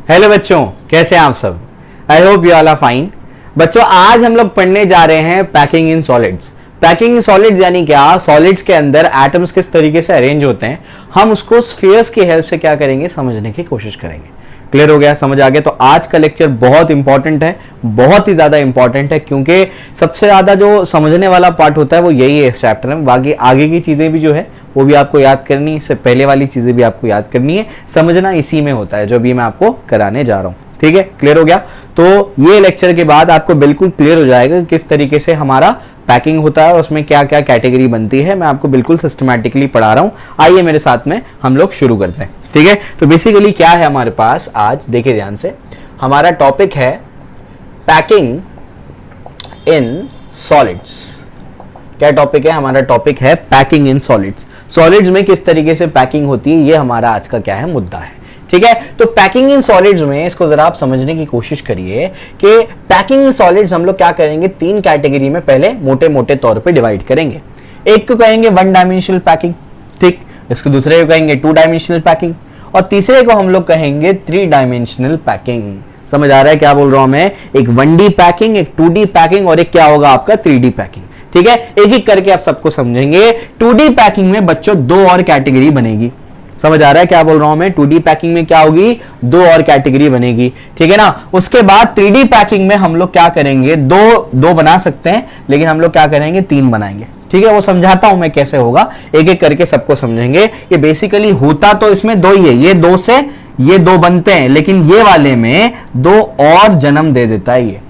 Hello बच्चों, कैसे हैं आप सब। I hope you all are fine. बच्चों, आज हम लोग पढ़ने जा रहे हैं packing in solids. Packing in solids यानी क्या, सॉलिड्स के अंदर एटम्स किस तरीके से अरेंज होते हैं, हम उसको स्फीयर्स की हेल्प से क्या करेंगे, समझने की कोशिश करेंगे। क्लियर हो गया, समझ आ गया। तो आज का लेक्चर बहुत इंपॉर्टेंट है, बहुत ही ज्यादा इंपॉर्टेंट है, क्योंकि सबसे ज्यादा जो समझने वाला पार्ट होता है वो यही है इस चैप्टर में। बाकी आगे की चीजें भी जो है वो भी आपको याद करनी है, इससे पहले वाली चीजें भी आपको याद करनी है। समझना इसी में होता है जो भी मैं आपको कराने जा रहा हूं। ठीक है, क्लियर हो गया। तो ये लेक्चर के बाद आपको बिल्कुल क्लियर हो जाएगा कि किस तरीके से हमारा पैकिंग होता है और उसमें क्या क्या कैटेगरी बनती है। मैं आपको बिल्कुल सिस्टमैटिकली पढ़ा रहा हूं। आइए मेरे साथ में हम लोग शुरू करते हैं। ठीक है, तो बेसिकली क्या है हमारे पास आज, देखिए ध्यान से। हमारा टॉपिक है पैकिंग इन सॉलिड्स। क्या टॉपिक है हमारा? टॉपिक है पैकिंग इन सॉलिड्स। सॉलिड्स में किस तरीके से पैकिंग होती है, ये हमारा आज का क्या है, मुद्दा है। ठीक है, तो पैकिंग इन सॉलिड्स में इसको जरा आप समझने की कोशिश करिए कि पैकिंग इन सॉलिड्स हम लोग क्या करेंगे, तीन कैटेगरी में पहले मोटे मोटे तौर पे डिवाइड करेंगे। एक को कहेंगे वन डायमेंशनल पैकिंग, ठीक, इसको दूसरे को कहेंगे टू डायमेंशनल पैकिंग, और तीसरे को हम लोग कहेंगे थ्री डायमेंशनल पैकिंग। समझ आ रहा है क्या बोल रहा हूं मैं? एक 1D पैकिंग, एक 2D पैकिंग और एक क्या होगा आपका 3D पैकिंग। ठीक है, एक एक करके आप सबको समझेंगे। 2D पैकिंग में बच्चों दो और कैटेगरी बनेगी। समझ आ रहा है क्या बोल रहा हूं मैं? 2D पैकिंग में क्या होगी, दो और कैटेगरी बनेगी। ठीक है ना। उसके बाद 3D पैकिंग में हम लोग क्या करेंगे, दो बना सकते हैं, लेकिन हम लोग क्या करेंगे, तीन बनाएंगे। ठीक है, वो समझाता हूं मैं कैसे होगा, एक एक करके सबको समझेंगे। ये बेसिकली होता तो इसमें दो ही है, ये दो से ये दो बनते हैं, लेकिन ये वाले में दो और जन्म दे देता है ये।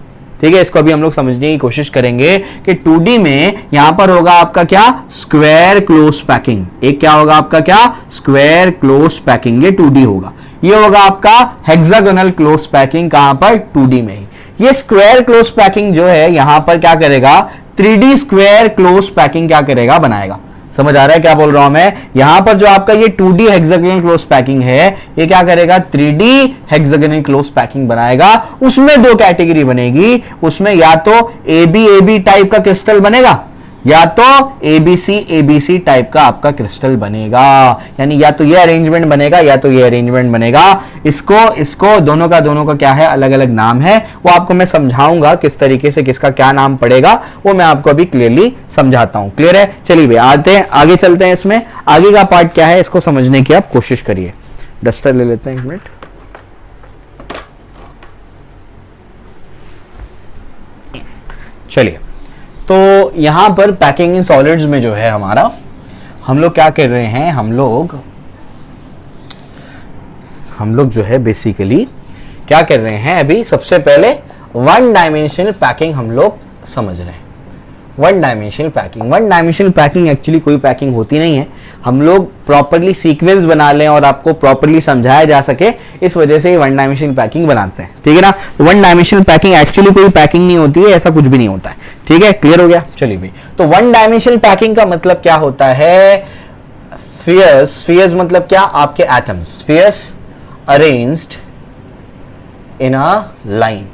ठीक है, इसको अभी हम लोग समझने की कोशिश करेंगे कि 2D में यहां पर होगा आपका क्या, स्क्वायर क्लोज पैकिंग। एक क्या होगा आपका क्या, स्क्वायर क्लोज पैकिंग, ये 2D होगा। ये होगा आपका हेक्सागोनल क्लोज पैकिंग, कहां पर, 2D में ही। ये स्क्वायर क्लोज पैकिंग जो है यहां पर क्या करेगा, 3D स्क्वायर क्लोज पैकिंग क्या करेगा, बनाएगा। समझ आ रहा है क्या बोल रहा हूं मैं? यहां पर जो आपका ये 2D हेक्सागोनल क्लोज पैकिंग है, ये क्या करेगा, 3D हेक्सागोनल क्लोज पैकिंग बनाएगा। उसमें दो कैटेगरी बनेगी, उसमें या तो AB टाइप का क्रिस्टल बनेगा, या तो ABC टाइप का आपका क्रिस्टल बनेगा। यानी या तो ये अरेंजमेंट बनेगा या तो ये अरेंजमेंट बनेगा। इसको दोनों का क्या है, अलग अलग नाम है। वो आपको मैं समझाऊंगा किस तरीके से किसका क्या नाम पड़ेगा, वो मैं आपको अभी क्लियरली समझाता हूं। क्लियर है? चलिए भाई आते हैं, आगे चलते हैं। इसमें आगे का पार्ट क्या है, इसको समझने की आप कोशिश करिए। डस्टर ले लेते हैं, एक मिनट। चलिए, तो यहां पर पैकिंग इन सॉलिड्स में जो है हमारा, हम लोग क्या कर रहे हैं, हम लोग जो है बेसिकली क्या कर रहे हैं, अभी सबसे पहले वन डायमेंशनल पैकिंग हम लोग समझ रहे हैं। वन डायमेंशनल पैकिंग एक्चुअली कोई पैकिंग होती नहीं है। हम लोग प्रॉपरली सीक्वेंस बना लें और आपको प्रॉपरली समझाया जा सके, इस वजह से वन डायमेंशनल पैकिंग बनाते हैं। ठीक है ना। वन डायमेंशनल पैकिंग एक्चुअली कोई पैकिंग नहीं होती है, ऐसा कुछ भी नहीं होता है। ठीक है, क्लियर हो गया। चलिए भाई, तो वन डायमेंशनल पैकिंग का मतलब क्या होता है, स्फीयर्स मतलब क्या, आपके atoms, spheres arranged in a line.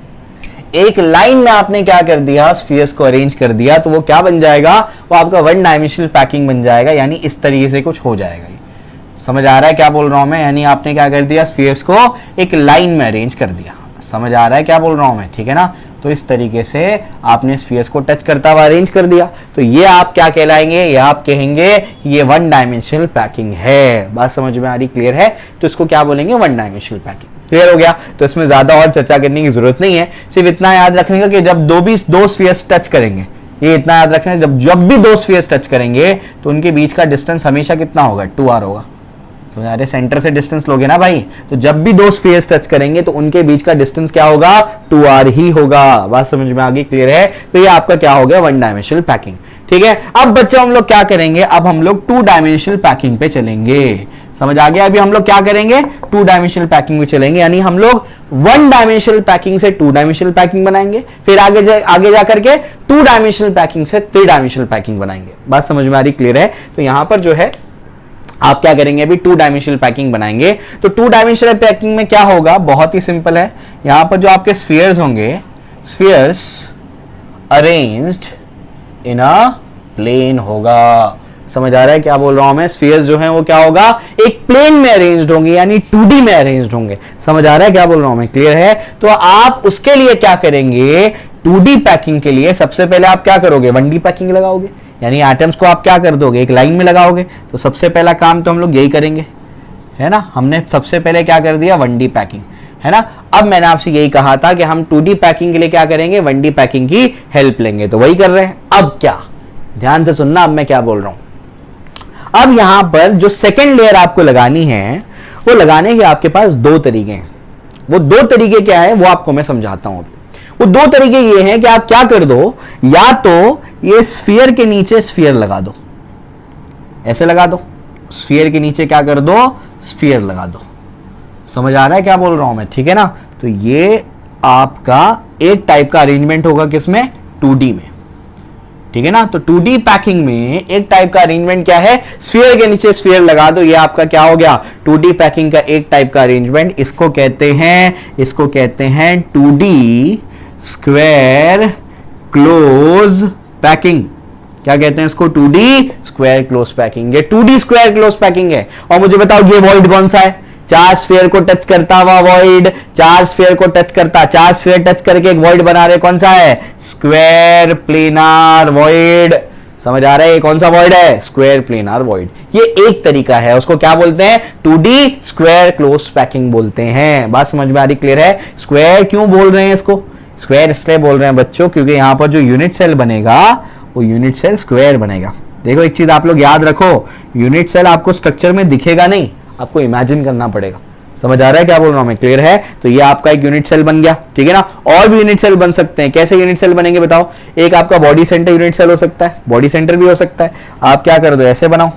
एक लाइन में आपने क्या कर दिया, स्फीयर्स को अरेंज कर दिया, तो वो क्या बन जाएगा, वो आपका वन डायमेंशनल पैकिंग बन जाएगा। यानी इस तरीके से कुछ हो जाएगा। समझ आ रहा है क्या बोल रहा हूं मैं? यानी आपने क्या कर दिया, स्फीयर्स को एक लाइन में अरेंज कर दिया। समझ आ रहा है क्या बोल रहा हूं मैं? ठीक है ना। तो इस तरीके से आपने स्फीयर्स को टच करता हुआ अरेंज कर दिया, तो ये आप क्या कहलाएंगे, ये आप कहेंगे कि ये वन डायमेंशनल पैकिंग है। बात समझ में आ रही, क्लियर है? तो इसको क्या बोलेंगे, वन डायमेंशनल पैकिंग। क्लियर हो गया। तो इसमें ज्यादा और चर्चा करने की जरूरत नहीं है, सिर्फ इतना याद रखने का कि जब दो स्फीयर्स टच करेंगे, ये इतना याद रखना है, जब भी दो स्फीयर्स टच करेंगे तो उनके बीच का डिस्टेंस हमेशा कितना होगा, 2r होगा। समझ आ रहे? सेंटर से डिस्टेंस लोगे ना भाई, तो जब भी दो स्फीयर्स टच करेंगे तो उनके बीच का डिस्टेंस क्या होगा, 2r ही होगा। बात समझ में आ गई, क्लियर है? तो ये आपका क्या हो गया, वन डायमेंशनल पैकिंग। ठीक है, अब बच्चों हम लोग क्या करेंगे, अब हम लोग टू डायमेंशनल पैकिंग पे चलेंगे। समझ आ गया? अभी हम लोग क्या करेंगे, टू डायमेंशनल पैकिंग में चलेंगे। यानी हम लोग वन डायमेंशनल पैकिंग से टू डायमेंशनल पैकिंग बनाएंगे, फिर आगे जा करके टू डायमेंशनल पैकिंग से थ्री डायमेंशनल पैकिंग बनाएंगे। बात समझ में आ रही, क्लियर है? तो यहां पर जो है आप क्या करेंगे, अभी टू डायमेंशनल पैकिंग बनाएंगे। तो टू डायमेंशनल पैकिंग में क्या होगा, बहुत ही सिंपल है। यहां पर जो आपके स्फीयर्स होंगे, spheres arranged in a plane होगा। समझ आ रहा है क्या बोल रहा हूं मैं? स्फीयर्स जो हैं वो क्या होगा, एक प्लेन में अरेंज्ड होंगे, यानी 2D में अरेंज्ड होंगे। समझ आ रहा है क्या बोल रहा हूं मैं? क्लियर है? तो आप उसके लिए क्या करेंगे, 2D पैकिंग के लिए सबसे पहले आप क्या करोगे, 1D पैकिंग लगाओगे, यानी एटम्स को आप क्या कर दोगे, एक लाइन में लगाओगे। तो सबसे पहला काम तो हम लोग यही करेंगे, है ना। हमने सबसे पहले क्या कर दिया, 1D पैकिंग, है ना। अब मैंने आपसे यही कहा था कि हम 2D पैकिंग के लिए क्या करेंगे, 1D पैकिंग की हेल्प लेंगे, तो वही कर रहे हैं। अब क्या, ध्यान से सुनना अब मैं क्या बोल रहा हूं। अब यहां पर जो सेकेंड लेयर आपको लगानी है, वो लगाने के आपके पास दो तरीके हैं। वो दो तरीके क्या है वो आपको मैं समझाता हूं। वो दो तरीके ये हैं कि आप क्या कर दो, या तो ये स्फीयर के नीचे स्फीयर लगा दो, ऐसे लगा दो, स्फीयर के नीचे क्या कर दो, स्फीयर लगा दो। समझ आ रहा है क्या बोल रहा हूं मैं, ठीक है ना। तो ये आपका एक टाइप का अरेंजमेंट होगा, किसमें, 2D में, ठीक है ना। तो 2D पैकिंग में एक टाइप का अरेंजमेंट क्या है, स्फीयर के नीचे स्फीयर लगा दो। ये आपका क्या हो गया, 2D पैकिंग का एक टाइप का अरेंजमेंट। इसको कहते हैं 2D स्क्वायर क्लोज पैकिंग। क्या कहते हैं इसको, 2D स्क्वायर क्लोज पैकिंग। ये 2D स्क्वायर क्लोज पैकिंग है। और मुझे बताओ ये वॉइड कौन सा है, चार स्फीयर को टच करता हुआ वॉइड, चार स्फीयर को टच करता, चार स्फीयर टच करके एक वॉइड बना रहे, कौन सा है, स्क्वायर प्लेनार वॉइड। समझ आ रहा है, कौन सा वॉइड है, स्क्वायर प्लेनार वॉइड। ये एक तरीका है, उसको क्या बोलते हैं, 2D स्क्वायर क्लोज पैकिंग बोलते हैं। बात समझ में आ रही, क्लियर है। स्क्वायर क्यों बोल रहे हैं इसको, स्क्वायर इसलिए बोल रहे हैं बच्चों क्योंकि यहां पर जो यूनिट सेल बनेगा वो यूनिट सेल स्क्वायर बनेगा। देखो एक चीज आप लोग याद रखो, यूनिट सेल आपको स्ट्रक्चर में दिखेगा नहीं, आपको इमेजिन करना पड़ेगा। समझ आ रहा है क्या बोल रहा हूं मैं, क्लियर है। तो ये आपका एक यूनिट सेल बन गया, ठीक है ना। और भी यूनिट सेल बन सकते हैं, कैसे यूनिट सेल बनेंगे बताओ। एक आपका बॉडी सेंटर यूनिट सेल हो सकता है, बॉडी सेंटर भी हो सकता है। आप क्या कर दो, ऐसे बनाओ,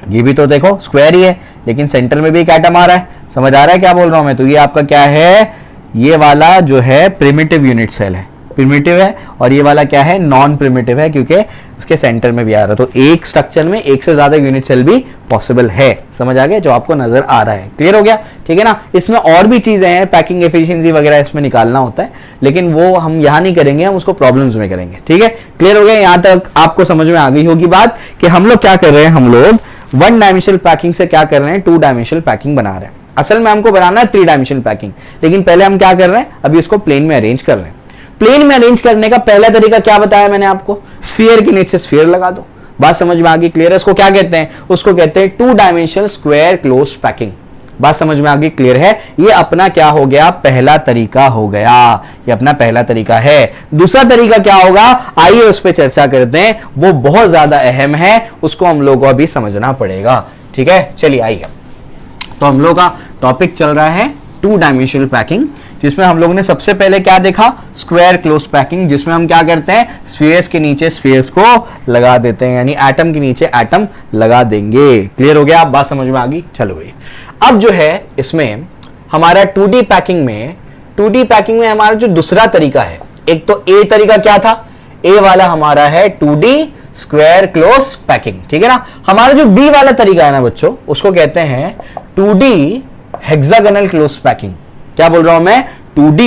ये भी तो देखो स्क्वायर ही है लेकिन सेंटर में भी एक एटम आ रहा है। समझ आ रहा है क्या बोल रहा हूं मैं। तो ये आपका क्या है, ये वाला जो है प्रिमिटिव यूनिट सेल है, प्रिमिटिव है। और ये वाला क्या है, नॉन प्रिमिटिव है, क्योंकि उसके सेंटर में भी आ रहा है। तो एक स्ट्रक्चर में एक से ज्यादा यूनिट सेल भी पॉसिबल है। समझ आ गया, जो आपको नजर आ रहा है, क्लियर हो गया, ठीक है ना। इसमें और भी चीजें हैं, पैकिंग एफिशिएंसी वगैरह इसमें निकालना होता है, लेकिन वो हम यहां नहीं करेंगे, हम उसको प्रॉब्लम्स में करेंगे, ठीक है। क्लियर हो गया, यहां तक आपको समझ में आ गई होगी बात कि हम लोग क्या कर रहे हैं, हम लोग 1 डायमेंशनल पैकिंग से क्या कर रहे हैं, 2 डायमेंशनल पैकिंग बना रहे हैं। असल में हमको बनाना है 3 डायमेंशनल पैकिंग, लेकिन पहले हम क्या कर रहे हैं, अभी इसको प्लेन में अरेंज कर रहे हैं। प्लेन में अरेंज करने का पहला तरीका क्या बताया मैंने आपको, स्फीयर के नीचे स्फीयर लगा दो। बात समझ में आ गई, क्लियर है। इसको क्या कहते हैं, उसको कहते हैं 2 डायमेंशनल स्क्वायर क्लोज पैकिंग। बात समझ में आ गई, क्लियर है। ये अपना क्या हो गया, पहला तरीका हो गया, ये अपना पहला तरीका है। दूसरा तरीका क्या होगा, आइए उस पर चर्चा करते हैं, वो बहुत ज्यादा अहम है, उसको हम लोगों को अभी समझना पड़ेगा, ठीक है। चलिए आइए, तो हम लोग का टॉपिक चल रहा है 2 डायमेंशनल पैकिंग, जिसमें हम लोगों ने सबसे पहले क्या देखा, स्क्वायर क्लोज पैकिंग, जिसमें हम क्या करते हैं, स्फीयर्स के नीचे स्फीयर्स को लगा देते हैं, यानी एटम के नीचे एटम लगा देंगे। क्लियर हो गया, आप बात समझ में आ गई। चलो भाई, अब जो है इसमें हमारा 2D पैकिंग में हमारा जो दूसरा तरीका है, एक तो ए तरीका क्या था, ए वाला हमारा है 2D स्क्वायर क्लोज पैकिंग, ठीक है ना। हमारा जो बी वाला तरीका है ना बच्चों, उसको कहते हैं 2D हेक्सागोनल क्लोज पैकिंग। क्या बोल रहा हूं मैं, 2D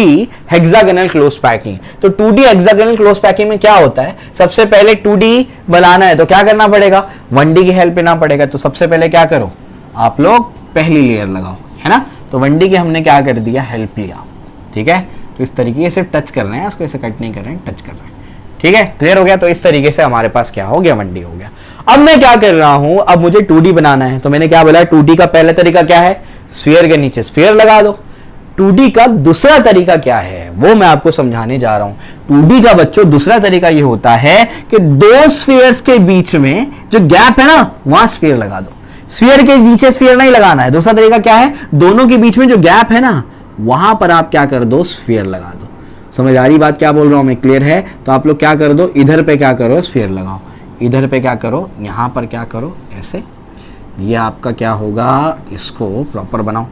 हेक्सागोनल क्लोज पैकिंग। तो 2D हेक्सागोनल क्लोज पैकिंग में क्या होता है, सबसे पहले 2D बनाना है तो क्या करना पड़ेगा, 1D की हेल्प लेना पड़ेगा। तो सबसे पहले क्या करो, आप लोग पहली लेयर लगाओ, है ना। तो 1D की हमने क्या कर दिया, हेल्प लिया, ठीक है। तो इस तरीके से टच कर रहे हैं, उसको ऐसे कट नहीं कर रहे हैं, टच कर रहे हैं, ठीक है। क्लियर हो गया। तो इस तरीके से हमारे पास क्या हो गया, 1D हो गया। अब मैं क्या कर रहा हूं, अब मुझे 2D बनाना है, तो मैंने क्या बोला, 2D का पहला तरीका क्या है, स्फीयर के नीचे स्फीयर लगा दो। 2D का दूसरा तरीका क्या है, वो मैं आपको समझाने जा रहा हूं। 2D का बच्चों दूसरा तरीका ये होता है कि दो स्फीयर्स के बीच में जो गैप है ना, वहां स्फीयर लगा दो। स्फीयर के नीचे स्फीयर नहीं लगाना है। दूसरा तरीका क्या है, दोनों के बीच में जो गैप है ना, वहां पर आप क्या कर दो, स्फीयर लगा दो। समझ आ रही बात क्या बोल रहा हूं मैं, क्लियर है। तो आप लोग क्या कर दो, इधर पे क्या करो, स्फीयर लगाओ, इधर पे क्या करो, यहां पर क्या करो, ऐसे। ये आपका क्या होगा, इसको प्रॉपर बनाओ,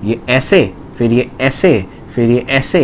ये ऐसे, फिर ये ऐसे, फिर ये ऐसे,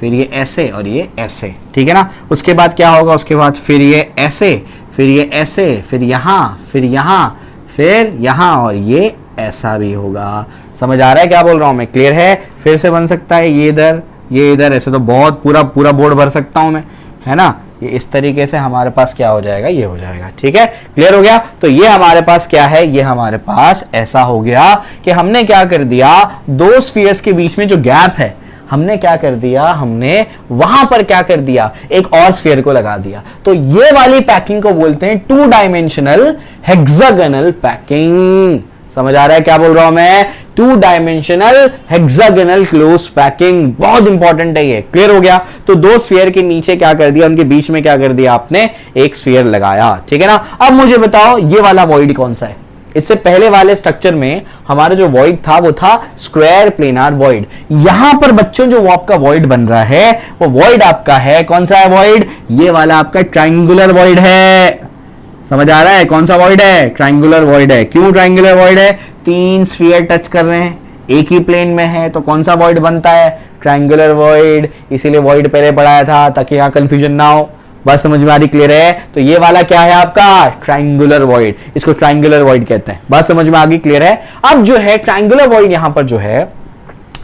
फिर ये ऐसे और ये ऐसे, ठीक है ना। उसके बाद क्या होगा, उसके बाद फिर ये ऐसे, फिर ये ऐसे, फिर यहाँ, फिर यहाँ, फिर यहाँ और ये ऐसा भी होगा। समझ आ रहा है क्या बोल रहा हूं मैं, क्लियर है। फिर से बन सकता है ये इधर, ये इधर, ऐसे तो बहुत पूरा बोर्ड भर सकता हूं मैं, है ना। ये इस तरीके से हमारे पास क्या हो जाएगा, ये हो जाएगा। ठीक है, क्लियर हो गया। तो ये हमारे पास क्या है, ये हमारे पास ऐसा हो गया कि हमने क्या कर दिया, दो स्फीयर्स के बीच में जो गैप है हमने क्या कर दिया, हमने वहां पर क्या कर दिया, एक और स्फीयर को लगा दिया। तो ये वाली पैकिंग को बोलते हैं टू डायमेंशनल हेक्सागोनल पैकिंग। समझ आ रहा है क्या बोल रहा हूं मैं, two dimensional hexagonal close packing, बहुत इंपॉर्टेंट है ये। क्लियर हो गया। तो दो स्फीयर के नीचे क्या कर दिया, उनके बीच में क्या कर दिया आपने, एक स्फीयर लगाया। ठीक है ना। अब मुझे बताओ ये वाला वॉइड कौन सा है। इससे पहले वाले स्ट्रक्चर में हमारा जो वॉइड था वो था स्क्वायर प्लेनार वॉइड। यहां पर बच्चों जो आपका वॉइड बन रहा है वो वॉइड आपका है, कौन सा है वॉइड, ये वाला आपका ट्रायंगुलर वॉइड है। समझ आ रहा है, कौन सा वॉइड है, ट्रायंगुलर वॉइड है। क्यों ट्रायंगुलर वॉइड है, तीन स्फीयर टच कर रहे हैं, एक ही प्लेन में है, तो कौन सा वॉइड बनता है, ट्रायंगुलर वॉइड। इसीलिए वॉइड पहले पढ़ाया था ताकि यहां कंफ्यूजन ना हो। बस समझ में आ रही, क्लियर है। तो ये वाला क्या है आपका ट्रायंगुलर वॉइड, इसको ट्रायंगुलर वॉइड कहते हैं। बस समझ में आ गई, क्लियर है। अब जो है ट्रायंगुलर वॉइड यहां पर जो है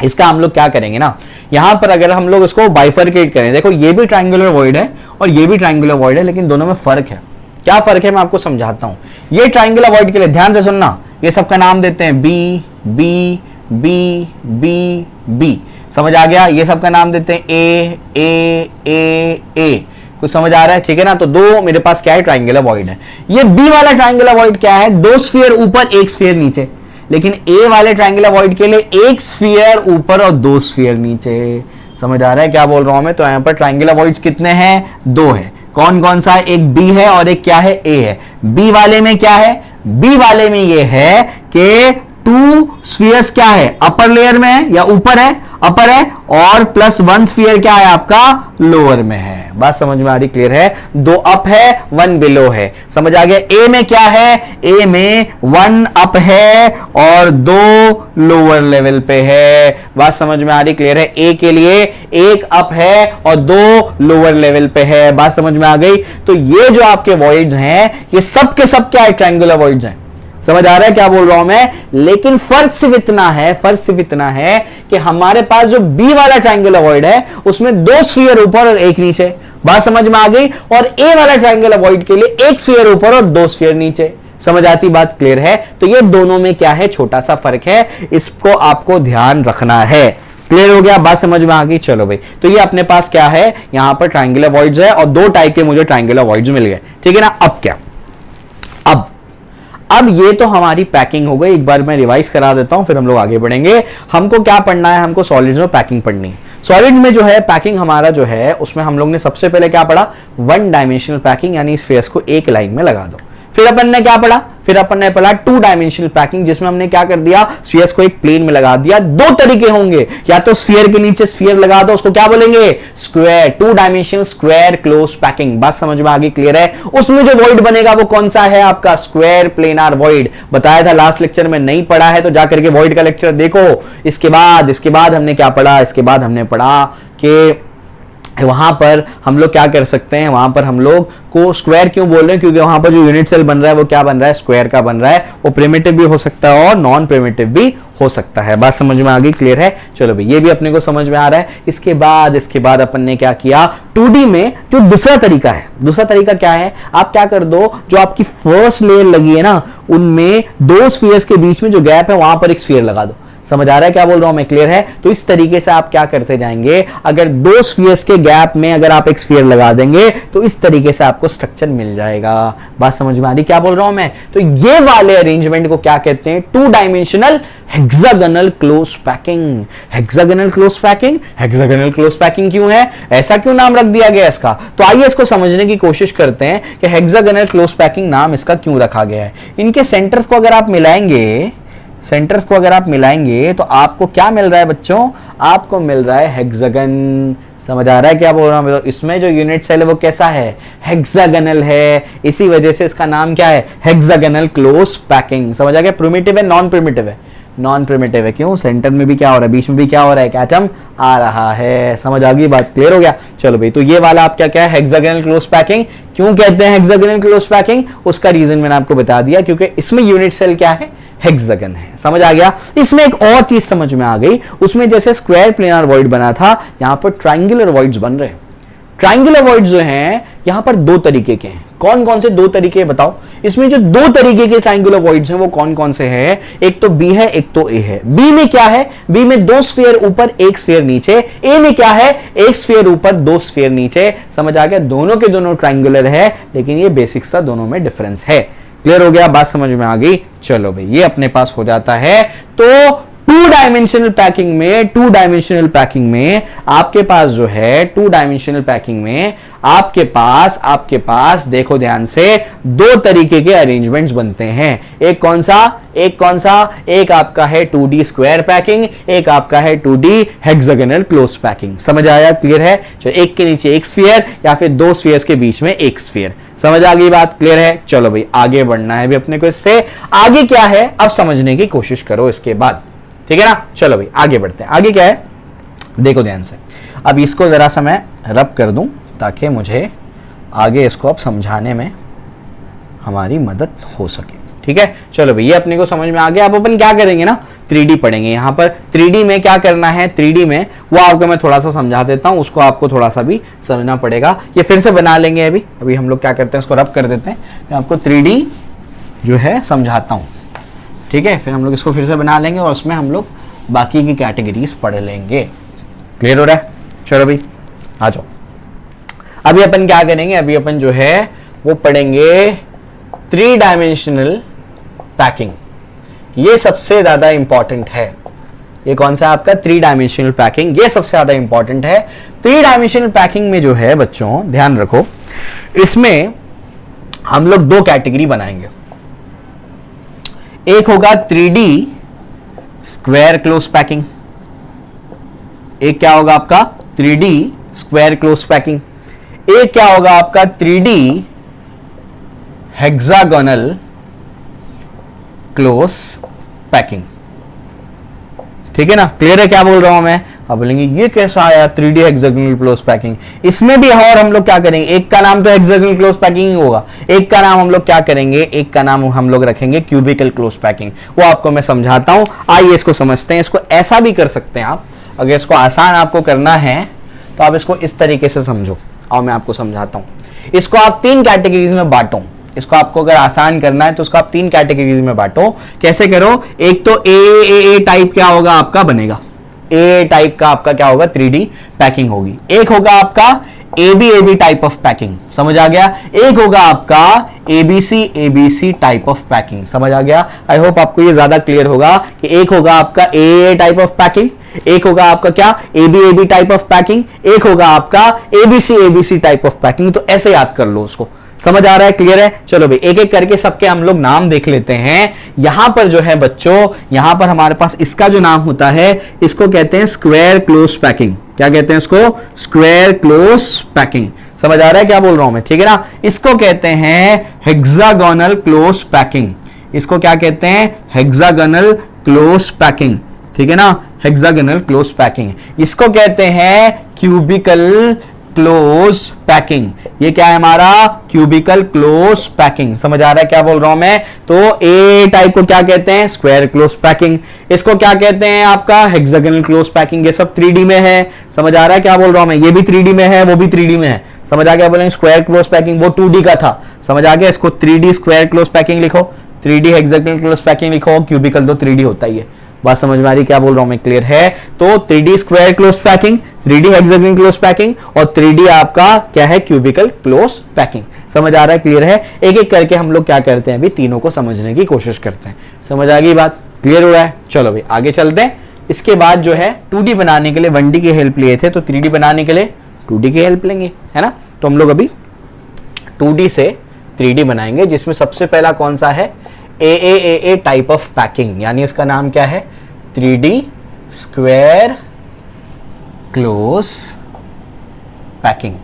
इसका हम लोग क्या करेंगे ना, यहां पर अगर हम लोग इसको बाइफरकेट करें, देखो ये भी ट्रायंगुलर वॉइड है और ये भी ट्रायंगुलर वॉइड है, लेकिन दोनों में फर्क है। क्या फर्क है मैं आपको समझाता हूं। ये ट्रायंगुलर वॉइड के लिए ध्यान से सुनना, ये सबका नाम देते हैं B B B B B, समझ आ गया। ये सबका नाम देते हैं ए ए ए ए, कुछ समझ आ रहा है, ठीक है ना। तो दो मेरे पास क्या है, ट्रायंगुलर वॉइड है। ये बी वाला ट्रायंगुलर वॉइड क्या है, दो स्फीयर ऊपर एक स्फीयर नीचे। लेकिन ए वाले ट्रायंगुलर वॉइड के लिए एक स्फीयर ऊपर और दो स्फीयर नीचे। समझ आ रहा है क्या बोल रहा हूं मैं। तो यहां पर ट्रायंगुलर वॉइड्स कितने हैं, दो है। कौन कौन सा है, एक बी है और एक क्या है, ए है। बी वाले में क्या है, बी वाले में ये है कि टू स्फीयर्स क्या है, अपर लेयर में है या ऊपर है, अपर है, और प्लस वन स्फीयर क्या है आपका, लोअर में है। बात समझ में आ रही, क्लियर है। दो अप है, वन बिलो है, समझ आ गया। ए में क्या है, ए में वन अप है और दो लोअर लेवल पे है। बात समझ में आ रही, क्लियर है। ए के लिए एक अप है और दो लोअर लेवल पे है। बात समझ में आ गई। तो ये जो आपके वॉइड्स हैं ये सब के सब क्या है, ट्रायंगुलर वॉइड्स हैं। समझ आ रहा है क्या बोल रहा हूं मैं। लेकिन फर्क सिर्फ इतना है, फर्क सिर्फ इतना है कि हमारे पास जो बी वाला ट्रायंगुलर वॉइड है उसमें दो स्फीयर ऊपर और एक नीचे। बात समझ में आ गई। और ए वाला ट्रायंगुलर वॉइड के लिए एक स्फीयर ऊपर और दो स्फीयर नीचे। समझ आती बात, क्लियर है। तो ये दोनों में क्या है, छोटा सा फर्क है, इसको आपको ध्यान रखना है। क्लियर हो गया, बात समझ में आ गई। चलो भाई, तो ये अपने पास क्या है, यहां पर ट्रायंगुलर वॉइड्स है और दो टाइप के मुझे ट्रायंगुलर वॉइड्स मिल गए, ठीक है ना। अब क्या, अब ये तो हमारी पैकिंग हो गई। एक बार मैं रिवाइज करा देता हूं, फिर हम लोग आगे बढ़ेंगे। हमको क्या पढ़ना है, हमको सॉलिड्स में पैकिंग पढ़नी है। सॉलिड्स में जो है पैकिंग हमारा जो है उसमें हम लोग ने सबसे पहले क्या पढ़ा, वन डायमेंशनल पैकिंग, यानी इस फेस को एक लाइन में लगा दो। फिर अपन ने क्या पढ़ा, फिर अपन ने पढ़ा टू डायमेंशनल पैकिंग, जिसमें हमने क्या कर दिया, स्फीयर्स को एक प्लेन में लगा दिया। दो तरीके होंगे, या तो स्फीयर के नीचे स्फीयर लगा दो, उसको क्या बोलेंगे, square, two dimensional square close packing. बात समझ में आ गई, क्लियर है। उसमें जो वॉइड बनेगा वो कौन सा है आपका, स्क्वायर प्लेनार वॉइड। बताया था लास्ट लेक्चर में, नहीं पढ़ा है तो जाकर के वॉइड का लेक्चर देखो। इसके बाद हमने क्या पढ़ा, इसके बाद हमने पढ़ा कि वहां पर हम लोग क्या कर सकते हैं, वहां पर हम लोग को स्क्वायर क्यों बोल रहे हैं, क्योंकि वहां पर जो यूनिट सेल बन रहा है वो क्या बन रहा है, स्क्वायर का बन रहा है। वो प्रिमिटिव भी हो सकता है और नॉन प्रिमिटिव भी हो सकता है। बात समझ में आ गई, क्लियर है। चलो भाई, ये भी अपने को समझ में आ रहा है। इसके बाद अपन ने क्या किया, 2D में जो दूसरा तरीका है, दूसरा तरीका क्या है, आप क्या कर दो, जो आपकी फर्स्ट लेयर लगी है ना, उनमें दो स्फीयर्स के बीच में जो गैप है वहां पर एक स्फीयर लगा दो। समझ आ रहा है क्या बोल रहा हूं मैं, क्लियर है। तो इस तरीके से आप क्या करते जाएंगे, अगर दो स्फीयर्स के गैप में अगर आप एक स्फीयर लगा देंगे तो इस तरीके से आपको स्ट्रक्चर मिल जाएगा। बात समझ में आ रही क्या बोल रहा हूं मैं। तो ये वाले अरेंजमेंट को क्या कहते हैं, two dimensional hexagonal close packing. Hexagonal close packing, hexagonal close packing क्यों है, ऐसा क्यों नाम रख दिया गया इसका। तो आइए इसको समझने की कोशिश करते हैं कि हेक्सागोनल क्लोज पैकिंग नाम इसका क्यों रखा गया है। इनके सेंटर्स को अगर आप मिलाएंगे, सेंटर्स को अगर आप मिलाएंगे तो आपको क्या मिल रहा है बच्चों, आपको मिल रहा है हेक्सागन। समझ आ रहा है क्या बोल रहा हूं। तो इसमें जो यूनिट सेल है वो कैसा है, हेक्सागोनल है। इसी वजह से इसका नाम क्या है, हेक्सागोनल क्लोज पैकिंग। समझ आ गया। प्रिमिटिव है, नॉन प्रिमिटिव है, नॉन प्रिमिटिव है। क्यों, सेंटर में भी क्या हो रहा है, बीच में भी क्या हो रहा है, एक एटम आ रहा है। समझ आ गई बात, क्लियर हो गया। चलो भाई, तो ये वाला आप क्या क्या है, हेक्सागोनल क्लोज पैकिंग। क्यों कहते हैं हेक्सागोनल क्लोज पैकिंग, उसका रीजन मैंने आपको बता दिया, क्योंकि इसमें यूनिट सेल क्या है, हेक्सागन है। समझ आ गया। इसमें एक और चीज समझ में आ गई, उसमें जैसे स्क्वायर प्लेनार वॉइड बना था, यहां पर ट्रायंगुलर वॉइड्स बन रहे हैं। ट्रायंगुलर वॉइड्स जो हैं यहां पर दो तरीके के हैं। कौन कौन से दो तरीके बताओ? इसमें जो दो तरीके के ट्रायंगुलर वॉइड्स हैं वो कौन कौन से हैं? एक तो बी है, एक तो ए है। बी में क्या है? बी में दो स्फीयर ऊपर एक स्फीयर नीचे। ए में क्या है? एक स्फीयर ऊपर दो स्फीयर नीचे। समझ आ गया? दोनों के दोनों ट्रायंगुलर है, लेकिन ये बेसिक्स था, दोनों में डिफरेंस है। क्लियर हो गया? बात समझ में आ गई? चलो भाई, ये अपने पास हो जाता है। तो टू डायमेंशनल पैकिंग में आपके पास जो है, टू डायमेंशनल पैकिंग में आपके पास देखो ध्यान से, दो तरीके के अरेंजमेंट्स बनते हैं। एक कौन सा? एक आपका है 2D स्क्वायर पैकिंग, एक आपका है 2D हेक्सागोनल क्लोज पैकिंग। समझ आया? क्लियर है? तो एक के नीचे एक स्फीयर या फिर दो स्फीयर्स के बीच में एक स्फीयर। समझ आ गई बात? क्लियर है? चलो भाई, आगे बढ़ना है भी अपने को। इससे आगे क्या है अब समझने की कोशिश करो इसके बाद, ठीक है ना? चलो भाई आगे बढ़ते हैं। आगे क्या है देखो ध्यान से। अब इसको जरा सा मैं रब कर दूं ताकि मुझे आगे इसको अब समझाने में हमारी मदद हो सके। ठीक है, चलो भाई, ये अपने को समझ में आ गया। अब अपन क्या करेंगे ना, 3D पढ़ेंगे। यहाँ पर 3D में क्या करना है, 3D में वो आपको मैं थोड़ा सा समझा देता हूँ, उसको आपको थोड़ा सा भी समझना पड़ेगा। ये फिर से बना लेंगे। अभी हम लोग क्या करते हैं, इसको रब कर देते हैं। मैं आपको 3D जो है समझाता हूँ, ठीक है? फिर हम लोग इसको फिर से बना लेंगे और उसमें हम लोग बाकी की कैटेगरीज पढ़ लेंगे। क्लियर हो रहा है? चलो भाई आ जाओ। अभी अपन क्या करेंगे, अभी अपन जो है वो पढ़ेंगे 3 डायमेंशनल पैकिंग। ये सबसे ज्यादा इंपॉर्टेंट है। ये कौन सा आपका 3 डायमेंशनल पैकिंग, ये सबसे ज्यादा इंपॉर्टेंट है। 3 डायमेंशनल पैकिंग में जो है बच्चों ध्यान रखो, इसमें हम लोग दो कैटेगरी बनाएंगे। एक होगा 3D स्क्वायर क्लोज पैकिंग, एक क्या होगा आपका 3D स्क्वायर क्लोज पैकिंग, एक क्या होगा आपका 3D हेक्सागोनल क्लोज पैकिंग। ठीक है ना? क्लियर है क्या बोल रहा हूं मैं? अब बोलेंगे ये कैसा आया 3D हेक्सागोनल क्लोज पैकिंग? इसमें भी और हम लोग क्या करेंगे, एक का नाम तो हेक्सागोनल क्लोज पैकिंग ही होगा, एक का नाम हम लोग क्या करेंगे, एक का नाम हम लोग रखेंगे क्यूबिकल क्लोज पैकिंग। वो आपको मैं समझाता हूं, आइए इसको समझते हैं। इसको ऐसा भी कर सकते हैं आप, अगर इसको आसान आपको करना है तो आप इसको इस तरीके से समझो और मैं आपको समझाता हूं। इसको आप 3 कैटेगरीज में बांटो। इसको आपको अगर आसान करना है तो इसको आप 3 कैटेगरीज में बांटो। कैसे करो? एक तो ए टाइप क्या होगा आपका बनेगा, ए टाइप का आपका क्या होगा 3D पैकिंग होगी। एक होगा आपका एबी टाइप ऑफ पैकिंग, समझ आ गया? एक होगा आपका एबीसी टाइप ऑफ पैकिंग, समझ आ गया? आई होप आपको ये ज्यादा क्लियर होगा कि एक होगा आपका ए टाइप ऑफ पैकिंग, एक होगा आपका क्या एबी टाइप ऑफ पैकिंग, एक होगा आपका एबीसी टाइप ऑफ पैकिंग। तो ऐसे याद कर लो उसको। समझ आ रहा है? क्लियर है? चलो भाई, एक एक करके सबके हम लोग नाम देख लेते हैं। यहां पर जो है बच्चों, यहां पर हमारे पास इसका जो नाम होता है, इसको कहते हैं स्क्वायर क्लोज पैकिंग। क्या कहते हैं इसको? Square close packing. समझ आ रहा है क्या बोल रहा हूं मैं? ठीक है ना? इसको कहते हैं हेक्सागोनल क्लोज पैकिंग। इसको क्या कहते हैं? Hexagonal close packing. ठीक है ना? Hexagonal close packing. इसको कहते हैं क्यूबिकल क्लोज पैकिंग। ये क्या है हमारा? Cubical close packing. समझ आ रहा है क्या बोल रहा हूं मैं? तो ए टाइप को क्या कहते हैं? Square close packing. इसको क्या कहते हैं आपका? Hexagonal close packing. ये सब 3D में है। समझ आ रहा है क्या बोल रहा हूं मैं? ये भी 3D में है, वो भी 3D में है। समझ आ गया? बोलेंगे स्क्वायर क्लोज पैकिंग वो 2D का था। समझ आ गया? इसको 3D स्क्वायर क्लोज पैकिंग लिखो, 3D हेक्सागोनल क्लोज पैकिंग लिखो, क्यूबिकल तो 3D होता ही है। बात समझ में आ रही क्या बोल रहा हूं मैं? क्लियर है? तो 3D square close packing, 3D hexagonal close packing और 3D आपका क्या है? Cubical close packing. समझ आ रहा है? क्लियर है? एक एक करके हम लोग क्या करते हैं, अभी तीनों को समझने की कोशिश करते हैं। समझ आ गई बात? क्लियर हो रहा है? चलो भाई आगे चलते हैं। इसके बाद जो है 2D बनाने के लिए 1D की हेल्प लिए थे, तो 3D बनाने के लिए 2D की हेल्प लेंगे, है ना? तो हम लोग अभी 2D से 3D बनाएंगे, जिसमें सबसे पहला कौन सा है? ए टाइप ऑफ पैकिंग, यानी इसका नाम क्या है? 3D square close packing.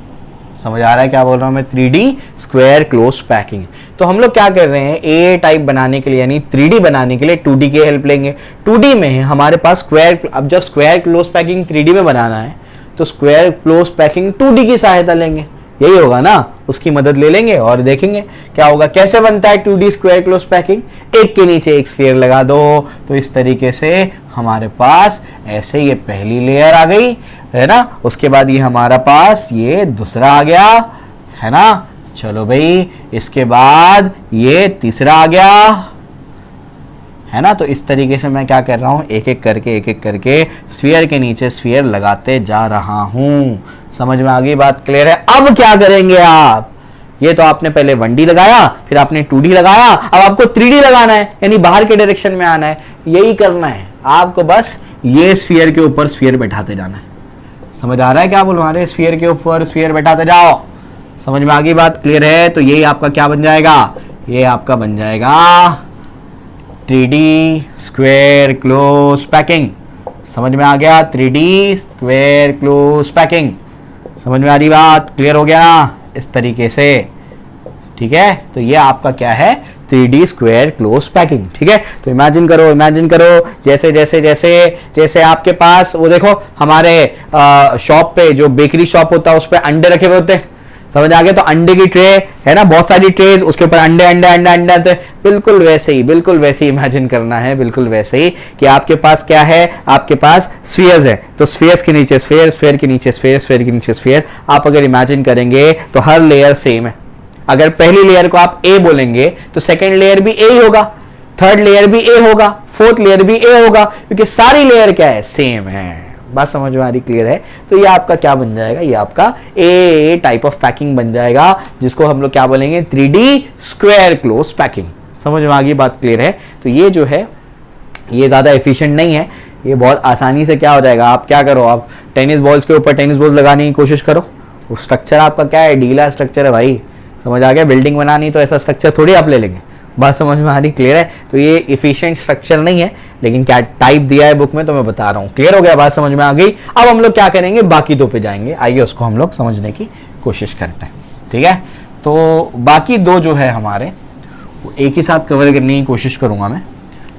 समझ आ रहा है क्या बोल रहा हूं मैं? 3D square close packing. तो हम लोग क्या कर रहे हैं, ए टाइप बनाने के लिए यानी 3D बनाने के लिए 2D की हेल्प लेंगे। 2D में हमारे पास स्क्वायर, अब जब स्क्वायर क्लोज पैकिंग 3D में बनाना है तो स्क्वायर क्लोज पैकिंग 2D की सहायता लेंगे। यही होगा ना, उसकी मदद ले लेंगे और देखेंगे क्या होगा। कैसे बनता है 2D स्क्वायर क्लोज पैकिंग? एक के नीचे एक स्फीयर लगा दो, तो इस तरीके से हमारे पास ऐसे ये पहली लेयर आ गई, है ना? उसके बाद ये हमारा पास ये दूसरा आ गया है ना। चलो भाई, इसके बाद ये तीसरा आ गया, है ना। तो इस तरीके से मैं क्या कर रहा हूं, एक एक करके स्फीयर के नीचे स्फीयर लगाते जा रहा हूं। समझ में आ गई बात, क्लियर है। अब क्या करेंगे आप, ये तो आपने पहले 1D लगाया, फिर आपने 2D लगाया, अब आपको 3D लगाना है, यानी बाहर के डायरेक्शन में आना है। यही करना है आपको, बस ये स्फीयर के ऊपर स्फीयर बैठाते जाना है। समझ आ रहा है क्या बोलूं, अरे स्फीयर के ऊपर स्फीयर बैठाते जाओ। समझ में आ गई बात, क्लियर है। तो ये आपका क्या बन जाएगा, ये आपका बन जाएगा 3D स्क्वायर क्लोज पैकिंग। समझ में आ गया, 3D स्क्वायर क्लोज पैकिंग। समझ में आ रही बात, क्लियर हो गया ना, इस तरीके से, ठीक है। तो ये आपका क्या है, 3D स्क्वायर क्लोज पैकिंग, ठीक है। तो इमेजिन करो जैसे जैसे जैसे जैसे आपके पास वो देखो हमारे शॉप पे, जो बेकरी शॉप होता है उस पे अंडे रखे हुए होते हैं। समझ आ गया, तो अंडे की ट्रे है ना, बहुत सारी ट्रेज, उसके ऊपर अंडे अंडे अंडे अंडे, बिल्कुल वैसे ही इमेजिन करना है, बिल्कुल वैसे ही कि आपके पास क्या है, आपके पास स्फीयर्स है, तो स्फीयर्स के नीचे स्फीयर, स्फीयर के नीचे स्फीयर, स्फीयर के नीचे स्फीयर। आप अगर इमेजिन करेंगे तो हर लेयर सेम है। अगर पहली लेयर को आप ए बोलेंगे तो सेकेंड लेयर भी ए ही होगा, थर्ड लेयर भी ए होगा, फोर्थ लेयर भी ए होगा, क्योंकि सारी लेयर क्या है, सेम है। बात समझ में आ रही, क्लियर है। तो ये आपका क्या बन जाएगा, ये आपका ए टाइप ऑफ पैकिंग बन जाएगा, जिसको हम लोग क्या बोलेंगे, 3D स्क्वायर क्लोज पैकिंग। समझ में आ गई बात, क्लियर है। तो ये जो है ये ज्यादा एफिशिएंट नहीं है, ये बहुत आसानी से क्या हो जाएगा। आप क्या करो, आप टेनिस बॉल्स के ऊपर टेनिस बॉल्स लगाने की कोशिश करो, वो स्ट्रक्चर आपका क्या है, ढीला स्ट्रक्चर है भाई। समझ आ गया, बिल्डिंग बनानी तो ऐसा स्ट्रक्चर थोड़ी आप ले लेंगे। बात समझ में आ रही, क्लियर है। तो ये इफिशिएंट स्ट्रक्चर नहीं है, लेकिन क्या टाइप दिया है बुक में तो मैं बता रहा हूं, क्लियर हो गया, बात समझ में आ गई। अब हम लोग क्या करेंगे, बाकी दो पे जाएंगे, आइए उसको हम लोग समझने की कोशिश करते हैं, ठीक है। तो बाकी दो जो है हमारे, वो एक ही साथ कवर करने की कोशिश करूंगा मैं।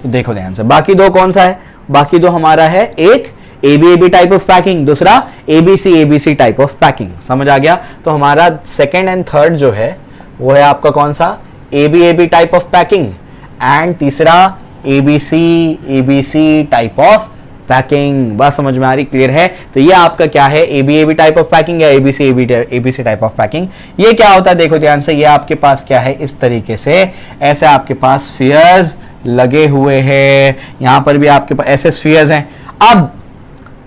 तो देखो ध्यान से, बाकी दो कौन सा है, बाकी दो हमारा है, एक AB टाइप ऑफ पैकिंग, दूसरा ABC टाइप ऑफ पैकिंग। समझ आ गया। तो हमारा सेकेंड एंड थर्ड जो है वो है आपका कौन सा, AB type of packing, and तीसरा ABC टाइप ऑफ पैकिंग। बस समझ में आ रही, क्लियर है। तो ये आपका क्या है, AB टाइप ऑफ पैकिंग या ABC टाइप ऑफ पैकिंग। ये क्या होता है, देखो ध्यान से, ये आपके पास क्या है, इस तरीके से ऐसे आपके पास स्फीयर्स लगे हुए हैं, यहां पर भी आपके पास ऐसे स्फीयर्स हैं। अब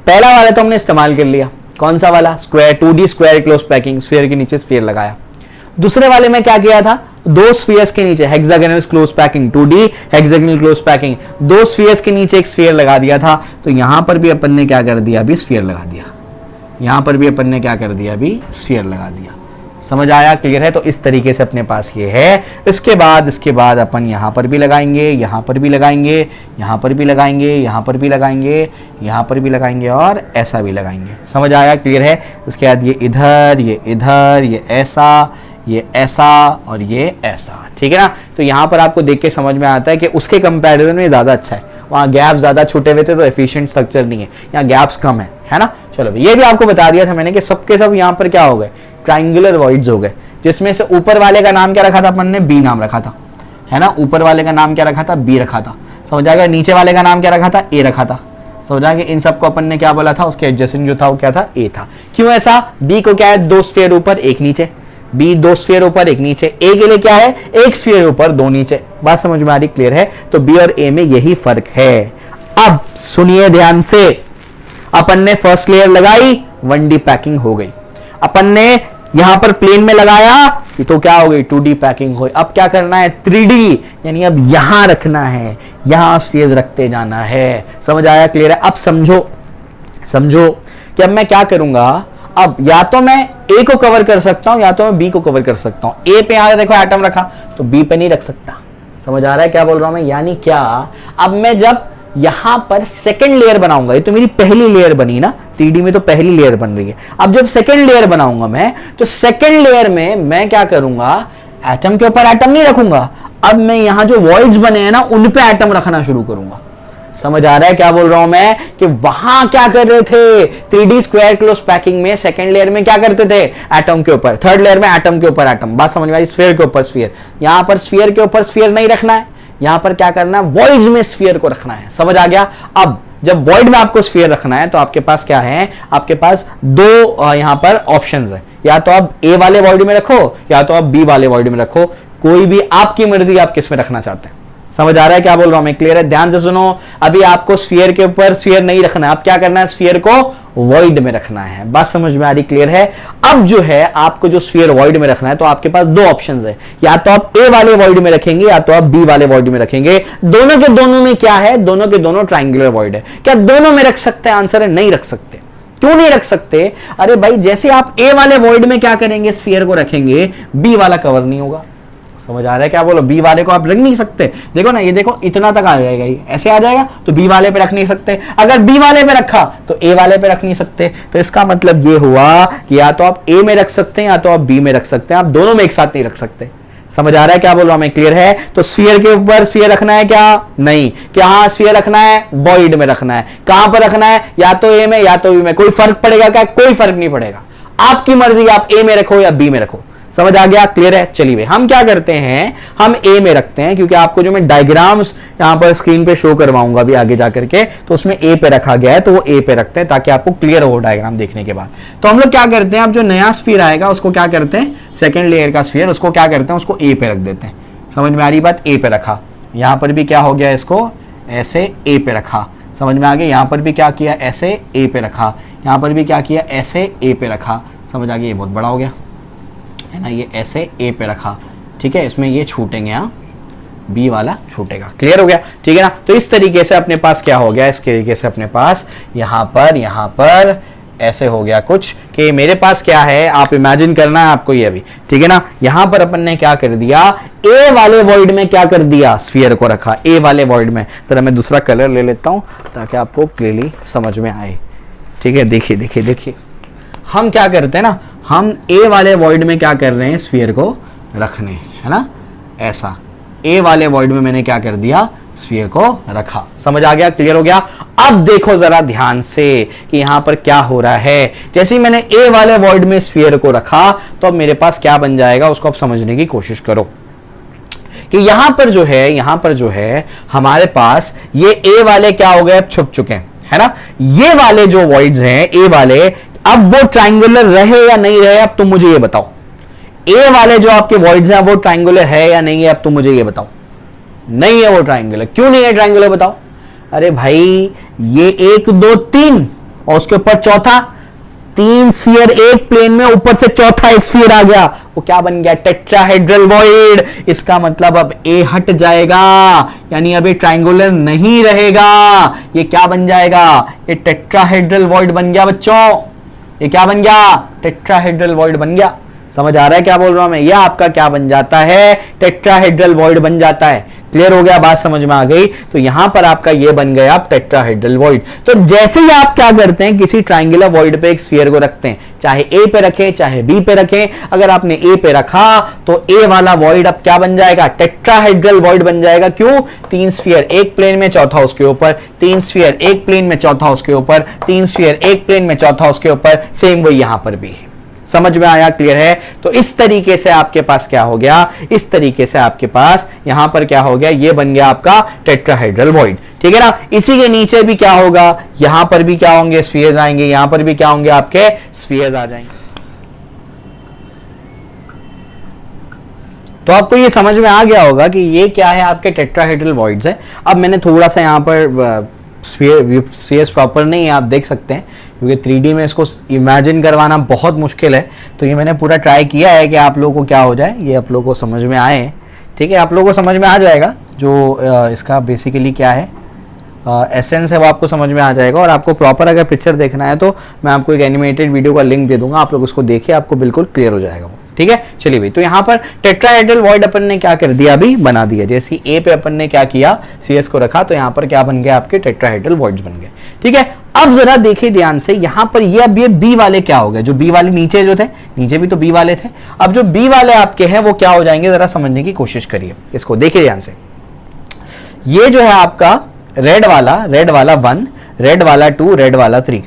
पहला वाला तो हमने इस्तेमाल कर लिया, कौन सा वाला, square 2D square close packing, sphere के नीचे स्फीयर लगाया। दूसरे वाले में क्या किया था, दो स्फीयर्स के नीचे hexagonal close packing, 2D hexagonal close packing, दो स्फीयर्स के नीचे एक स्फीयर लगा दिया था। तो यहां पर भी अपन ने क्या कर दिया, अभी स्फीयर लगा दिया, यहां पर भी अपन ने क्या कर दिया, अभी स्फीयर लगा दिया। समझ आया, क्लियर है। तो इस तरीके से अपने पास ये है। इसके बाद अपन यहां पर भी लगाएंगे, यहां पर भी लगाएंगे, यहां पर भी लगाएंगे, यहां पर भी लगाएंगे, यहां पर भी लगाएंगे, और ऐसा भी लगाएंगे। समझ आया, क्लियर है। उसके बाद ये इधर, ये ऐसा, ये ऐसा और ये ऐसा, ठीक है ना। तो यहां पर आपको देख के समझ में आता है कि उसके कंपैरिजन में ज्यादा अच्छा है, वहां गैप ज्यादा छूटे हुए थे तो एफिशिएंट स्ट्रक्चर नहीं है, यहाँ गैप्स कम है ना। चलो ये भी आपको बता दिया था मैंने कि सबके सब यहाँ पर क्या हो गए, ट्राइंगुलर वॉइड्स हो गए, जिसमें से ऊपर वाले का नाम क्या रखा था अपन ने, बी नाम रखा था, है ना। ऊपर वाले का नाम क्या रखा था, बी रखा था। समझ आ गया। नीचे वाले का नाम क्या रखा था, ए रखा था। समझ आ गया। इन सबको अपन ने क्या बोला था, उसके एडजेसेंट जो था वो क्या था, ए था। क्यों ऐसा, बी को क्या है, दो स्फीयर ऊपर एक नीचे, बी दो स्फीयर ऊपर एक नीचे, ए के लिए क्या है, एक स्फीयर ऊपर दो नीचे। बात समझ में आ रही, क्लियर है। तो बी और ए में यही फर्क है। अब सुनिए ध्यान से, अपन ने फर्स्ट लेयर लगाई, 1D पैकिंग हो गई। अपन ने यहां पर प्लेन में लगाया तो क्या हो गई, 2D पैकिंग हो गई। अब क्या करना है, 3D, यानी अब यहां रखना है, यहां स्फीयर रखते जाना है। समझ आया, क्लियर है। अब समझो कि अब मैं क्या करूंगा, अब या तो मैं ए को कवर कर सकता हूं या तो मैं बी को कवर कर सकता हूं। ए पे यहां देखो एटम रखा, तो बी पे नहीं रख सकता। समझ आ रहा है क्या बोल रहा हूं मैं, यानी क्या, अब मैं जब यहां पर सेकेंड लेयर बनाऊंगा, ये तो मेरी पहली लेयर बनी ना, 3D में तो पहली लेयर बन रही है। अब जब सेकेंड लेयर बनाऊंगा मैं, तो सेकेंड लेयर में मैं क्या करूंगा, एटम के ऊपर एटम नहीं रखूंगा, अब मैं यहां जो वॉइड्स बने हैं ना, उन पे एटम रखना शुरू करूंगा। समझ आ रहा है क्या बोल रहा हूं मैं, कि वहां क्या कर रहे थे, 3D स्क्वायर क्लोज पैकिंग में सेकंड लेयर में क्या करते थे, एटम के ऊपर, थर्ड लेयर में एटम के ऊपर एटम। बात समझ में आई, स्फीयर के ऊपर स्फीयर। यहां पर स्फीयर के ऊपर स्फीयर नहीं रखना है, यहां पर क्या करना है, वॉइड्स में स्फीयर को रखना है। समझ आ गया। अब जब वॉइड में आपको स्फीयर रखना है तो आपके पास क्या है, आपके पास दो यहां पर ऑप्शंस है, या तो आप ए वाले वॉइड में रखो या तो आप बी वाले वॉइड में रखो, कोई भी आपकी मर्जी, आप किस में रखना चाहते हैं। समझ आ रहा है क्या बोल रहा हूं मैं? क्लियर है? ध्यान से सुनो, अभी आपको स्फीयर के ऊपर स्फीयर नहीं रखना है, अब क्या करना है, स्फीयर को वॉइड में रखना है। बात समझ में आ रही? क्लियर है? अब जो है आपको जो स्फीयर वॉइड में रखना है, तो आपके पास दो ऑप्शंस है, या तो आप ए वाले वॉइड में रखेंगे या तो आप बी वाले वॉइड में रखेंगे। दोनों के दोनों में क्या है, दोनों के दोनों ट्राइंगुलर वॉइड है। क्या दोनों में रख सकते हैं? आंसर है नहीं रख सकते। क्यों नहीं रख सकते? अरे भाई जैसे आप ए वाले वॉइड में क्या करेंगे, स्फीयर को रखेंगे, बी वाला कवर नहीं होगा। समझ आ रहा है क्या बोलो? बी वाले को आप रख नहीं सकते। देखो ना, ये देखो इतना तक आ जाएगा, ये ऐसे आ जाएगा, तो बी वाले पे रख नहीं सकते। अगर बी वाले पे रखा तो ए वाले पे रख नहीं सकते। तो इसका मतलब ये हुआ कि या तो आप ए में रख सकते हैं या तो आप बी में रख सकते हैं, आप दोनों में एक साथ नहीं रख सकते। समझ आ रहा है क्या बोल रहा हूं मैं? क्लियर है? तो स्फीयर के ऊपर स्फीयर रखना है क्या? नहीं। क्या हाँ स्फीयर रखना है, वॉइड में रखना है। कहां पर रखना है? या तो ए में या तो बी में। कोई फर्क पड़ेगा क्या? कोई फर्क नहीं पड़ेगा, आपकी मर्जी, आप ए में रखो या बी में रखो। समझ आ गया? क्लियर है? चलिए भाई हम क्या करते हैं, हम ए में रखते हैं, क्योंकि आपको जो मैं डायग्राम्स यहां पर स्क्रीन पे शो करवाऊंगा अभी आगे जाकर के, तो उसमें ए पे रखा गया है, तो वो ए पे रखते हैं ताकि आपको क्लियर हो डायग्राम देखने के बाद। तो हम लोग क्या करते हैं, अब जो नया स्फीयर आएगा उसको क्या करते हैं, सेकेंड लेयर का स्फीयर, उसको क्या करते हैं, उसको ए पे रख देते हैं। समझ में आ रही बात? ए पे रखा। यहां पर भी क्या हो गया, इसको ऐसे ए पे रखा। समझ में आ गया? यहां पर भी क्या किया, ऐसे ए पे रखा। यहां पर भी क्या किया, ऐसे ए पे रखा। समझ आ गया? ये बहुत बड़ा हो गया है ना, ये ऐसे ए पे रखा। ठीक है, इसमें ये छूटेंगे, यहाँ बी वाला छूटेगा। क्लियर हो गया? ठीक है ना? तो इस तरीके से अपने पास क्या हो गया, इस तरीके से अपने पास यहाँ पर ऐसे हो गया कुछ, कि मेरे पास क्या है, आप इमेजिन करना है आपको ये अभी। ठीक है ना? यहां पर अपन ने क्या कर दिया, ए वाले वॉइड में क्या कर दिया, स्फीयर को रखा ए वाले वॉइड में। जरा मैं दूसरा कलर ले लेता हूं ताकि आपको क्लियरली समझ में आए। ठीक है, देखिए देखिए देखिए, हम क्या करते हैं ना, हम ए वाले वॉइड में क्या कर रहे हैं, स्फीयर को रखने, है ना, ऐसा ए वाले वॉइड में मैंने क्या कर दिया, स्फीयर को रखा। समझ आ गया? क्लियर हो गया? अब देखो जरा ध्यान से कि यहां पर क्या हो रहा है। जैसे ही मैंने ए वाले वॉइड में स्फीयर को रखा, तो अब मेरे पास क्या बन जाएगा, उसको आप समझने की कोशिश करो कि यहां पर जो है हमारे पास ये ए वाले क्या हो गए, अब छुप चुके हैं, है ना। ये वाले जो वॉइड्स हैं ए वाले, अब वो ट्राइंगुलर रहे या नहीं रहे, अब तुम मुझे ये बताओ। ए वाले जो आपके वॉइड्स हैं वो ट्राइंगुलर है या नहीं है, अब तुम मुझे ये बताओ। नहीं है वो ट्राइंगुलर। क्यों नहीं है ट्राइंगुलर, बताओ। अरे भाई ये 1 2 3 और उसके ऊपर चौथा, 3 स्फीयर एक प्लेन में, ऊपर से चौथा एक स्फीयर आ गया, वो क्या बन गया, टेट्राहेड्रल वॉइड। इसका मतलब अब ए हट जाएगा, यानी अब ये ट्राइंगुलर नहीं रहेगा। ये क्या बन जाएगा, ये टेट्राहेड्रल वॉइड बन गया बच्चों। ये क्या बन गया, टेट्राहेड्रल वॉइड बन गया। समझ आ रहा है क्या बोल रहा हूं मैं? यह आपका क्या बन जाता है, टेट्राहेड्रल वॉइड बन जाता है। क्लियर हो गया? बात समझ में आ गई? तो यहां पर आपका ये बन गया आप टेट्राहेड्रल वॉइड। तो जैसे ही आप क्या करते हैं, किसी ट्राइंगुलर वॉइड पे एक स्फीयर को रखते हैं, चाहे ए पे रखें चाहे बी पे रखें, अगर आपने ए पे रखा तो ए वाला वॉइड अब क्या बन जाएगा, टेट्राहेड्रल वॉइड बन जाएगा। क्यों? 3 स्फीयर एक प्लेन में, चौथा उसके ऊपर, 3 स्फीयर एक प्लेन में, चौथा उसके ऊपर, 3 स्फीयर एक प्लेन में, चौथा उसके ऊपर। सेम वही यहां पर भी है। समझ में आया? क्लियर है? तो इस तरीके से आपके पास क्या हो गया, इस तरीके से आपके पास यहां पर क्या हो गया, ये बन गया आपका टेट्राहेड्रल वॉइड। ठीक है ना? इसी के नीचे भी क्या होगा, यहां पर भी क्या होंगे, स्फीयर्स आएंगे, यहां पर भी क्या होंगे, आपके स्फीयर्स आ जाएंगे। तो आपको ये समझ में आ गया होगा कि ये क्या है, आपके टेट्राहेड्रल वॉइड्स है। अब मैंने थोड़ा सा यहां पर स्फीयर्स प्रॉपर नहीं है, आप देख सकते हैं, क्योंकि 3D में इसको इमेजिन करवाना बहुत मुश्किल है। तो ये मैंने पूरा ट्राई किया है कि आप लोगों को क्या हो जाए, ये आप लोगों को समझ में आए। ठीक है, आप लोगों को समझ में आ जाएगा जो इसका बेसिकली क्या है एसेंस है, वो आपको समझ में आ जाएगा। और आपको प्रॉपर अगर पिक्चर देखना है तो मैं आपको एक एनिमेटेड वीडियो का लिंक दे दूंगा, आप लोग उसको देखिए, आपको बिल्कुल क्लियर हो जाएगा वो। ठीक है, चलिए भाई। तो यहाँ पर टेट्राहेड्रल वॉइड अपन ने क्या कर दिया, अभी बना दिया। जैसे ए पे अपन ने क्या किया, सीएस को रखा, तो यहाँ पर क्या बन गया, आपके टेट्राहेड्रल वॉइड्स बन गए। ठीक है, अब जरा देखिए ध्यान से, यहाँ पर ये अब ये बी वाले क्या हो गए, जो बी वाले नीचे जो थे, नीचे भी तो बी वाले थे, अब जो बी वाले आपके हैं वो क्या हो जाएंगे, जरा समझने की कोशिश करिए इसको, देखिए ध्यान से। ये जो है आपका रेड वाला 1, रेड वाला 2, रेड वाला 3।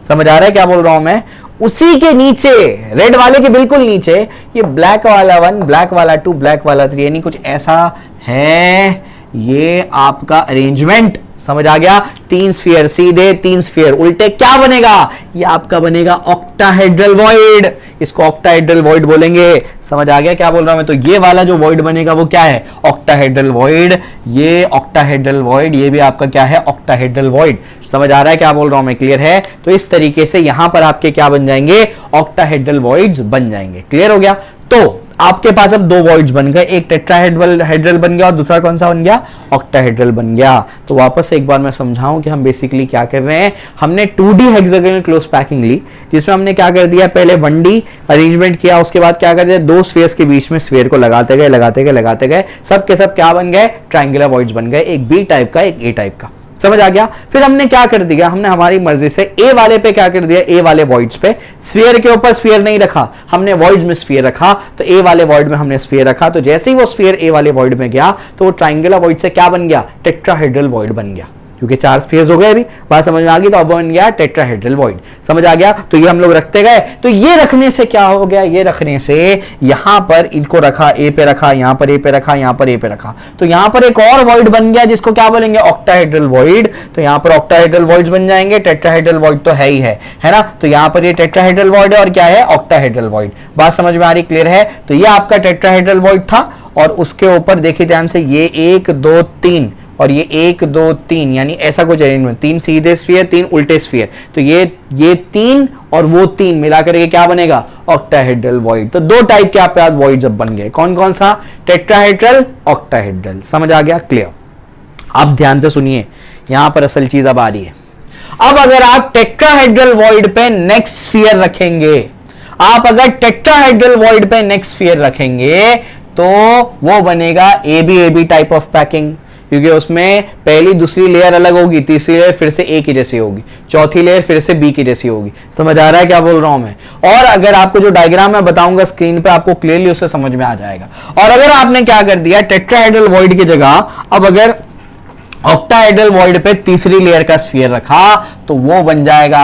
समझ आ रहा है क्या बोल रहा हूं मैं? उसी के नीचे, रेड वाले के बिल्कुल नीचे, ये ब्लैक वाला 1, ब्लैक वाला 2, ब्लैक वाला 3, यानी कुछ ऐसा है ये आपका अरेंजमेंट। समझ आ गया, 3 स्फीयर सीधे, 3 स्फीयर उल्टे, क्या बनेगा, ये आपका बनेगा ऑक्टाहेड्रल वॉइड, इसको ऑक्टाहेड्रल वॉइड बोलेंगे। समझ आ गया क्या बोल रहा हूं मैं? तो ये वाला जो वॉइड बनेगा वो क्या है, ऑक्टाहेड्रल वॉइड। ये ऑक्टाहेड्रल वॉइड, ये भी आपका क्या है, ऑक्टाहेड्रल वॉइड। समझ आ रहा है क्या बोल रहा हूं मैं? क्लियर है? तो इस तरीके से यहां पर आपके क्या बन जाएंगे, ऑक्टाहेड्रल वॉइड्स बन जाएंगे। क्लियर हो गया? तो आपके पास अब 2 वॉइड्स बन गए, एक टेट्राहेड्रल बन गया और दूसरा कौन सा बन गया, ऑक्टाहेड्रल बन गया। तो वापस एक बार मैं समझाऊं कि हम बेसिकली क्या कर रहे हैं। हमने 2D हेक्सागोनल क्लोज पैकिंग ली, जिसमें हमने क्या कर दिया, पहले 1D अरेंजमेंट किया, उसके बाद क्या कर दिया, 2 स्फीयर्स के बीच में स्फीयर को लगाते गए, सब के सब क्या बन गए, ट्रायंगुलर वॉइड्स बन गए, एक बी टाइप का, एक ए टाइप का। समझ आ गया? फिर हमने क्या कर दिया, हमने हमारी मर्जी से ए वाले पे क्या कर दिया, ए वाले वॉइड्स पे, स्फीयर के ऊपर स्फीयर नहीं रखा, हमने वॉइड्स में स्फीयर रखा। तो ए वाले वॉइड में हमने स्फीयर रखा, तो जैसे ही वो स्फीयर ए वाले वॉइड में गया तो वो ट्रायंगुलर वॉइड से क्या बन गया, टेट्राहेड्रल वॉइड बन गया, क्योंकि 4 स्फीयर्स हो गए। अभी बात समझ में आ गई? तो अब बन गया टेट्राहेड्रल वॉइड। समझ आ गया? तो ये हम लोग रखते गए। तो ये रखने से क्या हो गया, ये रखने से यहां पर इनको रखा, ए पे रखा, यहां पर ए पे रखा, यहां पर ए पे रखा, तो यहां पर एक और वॉइड बन गया जिसको क्या बोलेंगे, ऑक्टाहेड्रल वॉइड। तो यहां पर ऑक्टाहेड्रल वॉइड्स बन जाएंगे, टेट्राहेड्रल वॉइड तो है ही है ना? तो यहां पर ये टेट्राहेड्रल वॉइड है और क्या है, ऑक्टाहेड्रल वॉइड। बात समझ में आ रही? क्लियर है? तो ये आपका टेट्राहेड्रल वॉइड था और उसके ऊपर देखिए ध्यान से, ये 1 2 3 और ये 1 2 3, यानी ऐसा कुछ अरेंजमेंट, 3 सीधे स्फीयर, 3 उल्टे स्फीयर। तो ये 3 और वो 3 मिलाकर के क्या बनेगा, ऑक्टाहेड्रल वॉइड। तो 2 टाइप के आपके पास वॉइड्स अब बन गए, कौन कौन सा, टेट्राहेड्रल, ऑक्टाहेड्रल। समझ आ गया? क्लियर? अब ध्यान से सुनिए, यहां पर असल चीज अब आ रही है। अब अगर आप टेट्राहेड्रल वॉइड पे नेक्स्ट स्फीयर रखेंगे, आप अगर टेट्राहेड्रल वॉइड पे नेक्स्ट स्फीयर रखेंगे तो वो बनेगा एबी टाइप ऑफ पैकिंग, क्योंकि उसमें पहली दूसरी लेयर अलग होगी, तीसरी लेयर फिर से ए की जैसी होगी, चौथी लेयर फिर से बी की जैसी होगी। समझ आ रहा है क्या बोल रहा हूं मैं? और अगर आपको जो डायग्राम मैं बताऊंगा स्क्रीन पे, आपको क्लियरली उससे समझ में आ जाएगा। और अगर आपने क्या कर दिया, टेट्राहेड्रल वॉइड की जगह अब अगर ऑक्टाहेड्रल वॉइड पे तीसरी लेयर का स्फीयर रखा तो वो बन जाएगा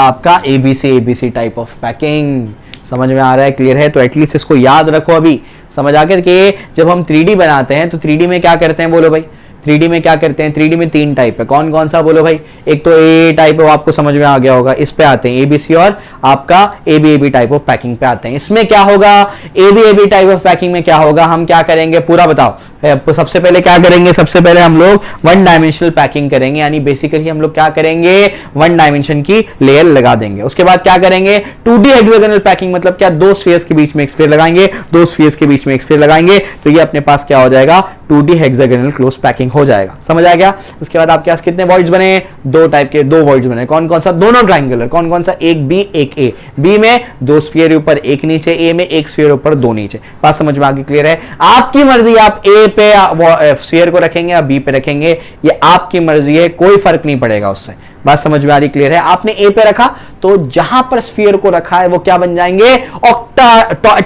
आपका एबीसी टाइप ऑफ पैकिंग। समझ में आ रहा है? क्लियर है? तो एटलीस्ट इसको याद रखो अभी। समझ आ गया कि जब हम 3D बनाते हैं तो 3D में क्या करते हैं, बोलो भाई? 3D में क्या करते हैं? 3D में 3 टाइप है, कौन कौन सा बोलो भाई? एक तो ए टाइप है, वो आपको समझ में आ गया होगा, इस पे आते हैं एबीसी, और आपका एबी टाइप ऑफ पैकिंग पे आते हैं। इसमें क्या होगा, एबी टाइप ऑफ पैकिंग में क्या होगा, हम क्या करेंगे पूरा बताओ। सबसे पहले क्या करेंगे, सबसे पहले हम लोग 1 डायमेंशनल पैकिंग करेंगे, यानी बेसिकली हम लोग क्या करेंगे, 1 डायमेंशन की लेयर लगा देंगे। उसके बाद क्या करेंगे, 2D हेक्सागोनल पैकिंग, मतलब क्या, 2 स्फीयर्स के बीच में एक स्फीयर लगाएंगे, 2 स्फीयर्स के बीच में एक स्फीयर लगाएंगे, तो ये अपने पास क्या हो जाएगा, 2D हेक्सागोनल क्लोज पैकिंग हो जाएगा। समझ आ गया? उसके बाद आपके पास कितने वॉइड्स बने, 2 टाइप के 2 वॉइड्स बने, कौन कौन सा, दोनों ट्रायंगुलर, कौन कौन सा, एक बी एक ए, बी में 2 स्फीयर ऊपर 1 नीचे, ए में 1 स्फीयर ऊपर 2 नीचे। बात समझ में आ गई? क्लियर है? आपकी मर्जी, आप ए पे स्फीयर को रखेंगे या बी पे रखेंगे, ये आपकी मर्जी है, कोई फर्क नहीं पड़ेगा उससे। बात समझ में आ रही? क्लियर है? आपने ए पे रखा तो जहां पर स्फीयर को रखा है वो क्या बन जाएंगे,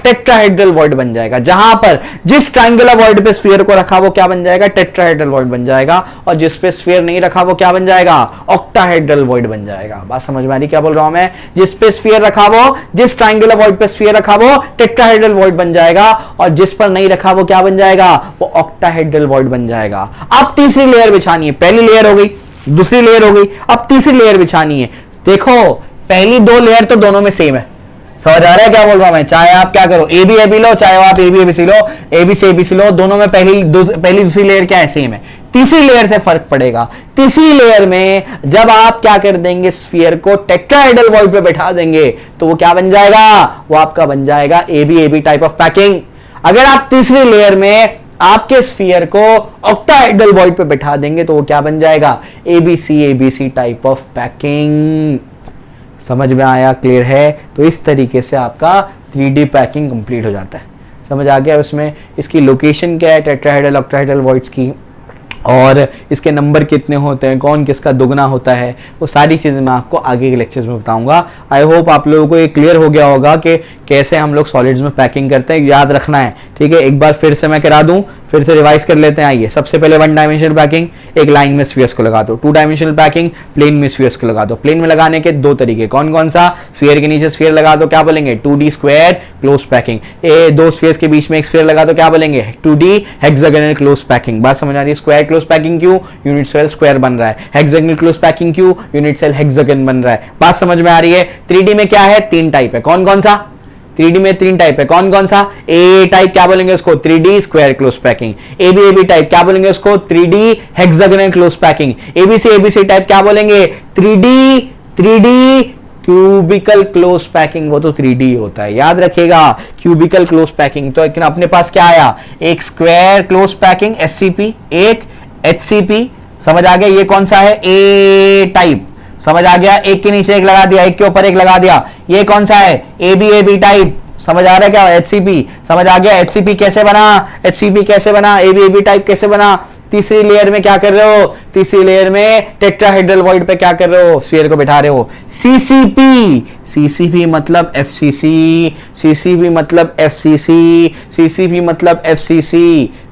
टेट्राहेड्रल वॉइड बन जाएगा। जहां पर जिस ट्रायंगुलर वॉइड पे स्फीयर को रखा वो क्या बन जाएगा, टेट्राहेड्रल वॉइड बन जाएगा, और जिस पे स्फीयर नहीं रखा वो क्या बन जाएगा, ऑक्टाहेड्रल वॉइड बन जाएगा। बात समझ में आ रही क्या बोल रहा हूं मैं? जिस पे स्फीयर रखा वो, जिस ट्रायंगुलर वॉइड पे स्फीयर रखा वो टेट्राहेड्रल वॉइड बन जाएगा, और जिस पर नहीं रखा वो क्या बन जाएगा, वो ऑक्टाहेड्रल वॉइड बन जाएगा। अब तीसरी लेयर बिछानी है, पहली लेयर हो गई, दूसरी लेयर हो गई, अब तीसरी लेयर बिछानी है। देखो पहली 2 लेयर तो दोनों में सेम है। समझ आ रहा है क्या बोल रहा हूं मैं? चाहे आप क्या करो, ए बी लो, चाहे आप A B low, A B C लो, दोनों में पहली दूसरी लेयर क्या है, सेम है। तीसरी लेयर से फर्क पड़ेगा। तीसरी लेयर में जब आप क्या कर देंगे, स्फीयर को टेट्राहेड्रल वॉइड पे बैठा देंगे तो वो क्या बन जाएगा, वो आपका बन जाएगा एबी टाइप ऑफ पैकिंग। अगर आप तीसरी लेयर में आपके स्फीयर को ऑक्टाहेड्रल वॉइड पे बैठा देंगे तो वो क्या बन जाएगा, एबीसी टाइप ऑफ पैकिंग। समझ में आया? क्लियर है? तो इस तरीके से आपका 3D पैकिंग कंप्लीट हो जाता है। समझ आ गया? उसमें इसकी लोकेशन क्या है, टेट्राहेड्रल ऑक्टाहेड्रल वॉइड्स की, और इसके नंबर कितने होते हैं, कौन किसका दुगना होता है, वो सारी चीज़ें मैं आपको आगे के लेक्चर्स में बताऊंगा। आई होप आप लोगों को ये क्लियर हो गया होगा कि कैसे हम लोग सॉलिड्स में पैकिंग करते हैं, याद रखना है। ठीक है, एक बार फिर से मैं करा दूं, फिर से रिवाइज कर लेते हैं। आइए, सबसे पहले 1 डायमेंशनल पैकिंग, एक लाइन में स्फीयर्स को लगा दो। 2 डायमेंशनल पैकिंग, प्लेन में स्फीयर्स को लगा दो। प्लेन में लगाने के 2 तरीके, कौन कौन सा, स्फीयर के नीचे स्फीयर लगा दो, क्या बोलेंगे, 2D square close packing. 2 spheres के बीच में एक स्फीयर लगा दो, क्या बोलेंगे, 2D हेक्सागोनल क्लोज पैकिंग। बात समझ आ रही है? स्क्वायर क्लोज पैकिंग क्यों, यूनिट सेल स्क्वायर बन रहा है। हेक्सागोनल क्लोज पैकिंग क्यों, यूनिट सेल हेक्सागन बन रहा है। बात समझ में आ रही है। 3D में क्या है, 3 टाइप है। कौन कौन सा, 3D में 3 टाइप है। कौन कौन सा, ए टाइप क्या बोलेंगे उसको, 3D square close packing. AB type क्या बोलेंगे उसको, 3D hexagonal close packing. ABC type क्या बोलेंगे, 3D क्यूबिकल क्लोज पैकिंग। वो तो 3D होता है, याद रखिएगा, क्यूबिकल क्लोज पैकिंग। तो अपने पास क्या आया, एक स्क्वायर क्लोज पैकिंग SCP, एक HCP, समझ आ गया। ये कौन सा है, ए टाइप, समझ आ गया। एक के नीचे एक लगा दिया, एक के ऊपर एक लगा दिया। ये कौन सा है, एबी टाइप, समझ आ रहा है क्या, HCP, समझ आ गया। HCP कैसे बना, HCP कैसे बना, एबी टाइप कैसे बना। तीसरी लेयर में क्या कर रहे हो, तीसरी लेयर में टेट्राहेड्रल वॉइड पे क्या कर रहे हो, स्फीयर को बैठा रहे हो। CCP मतलब FCC, CCP मतलब FCC, CCP मतलब FCC,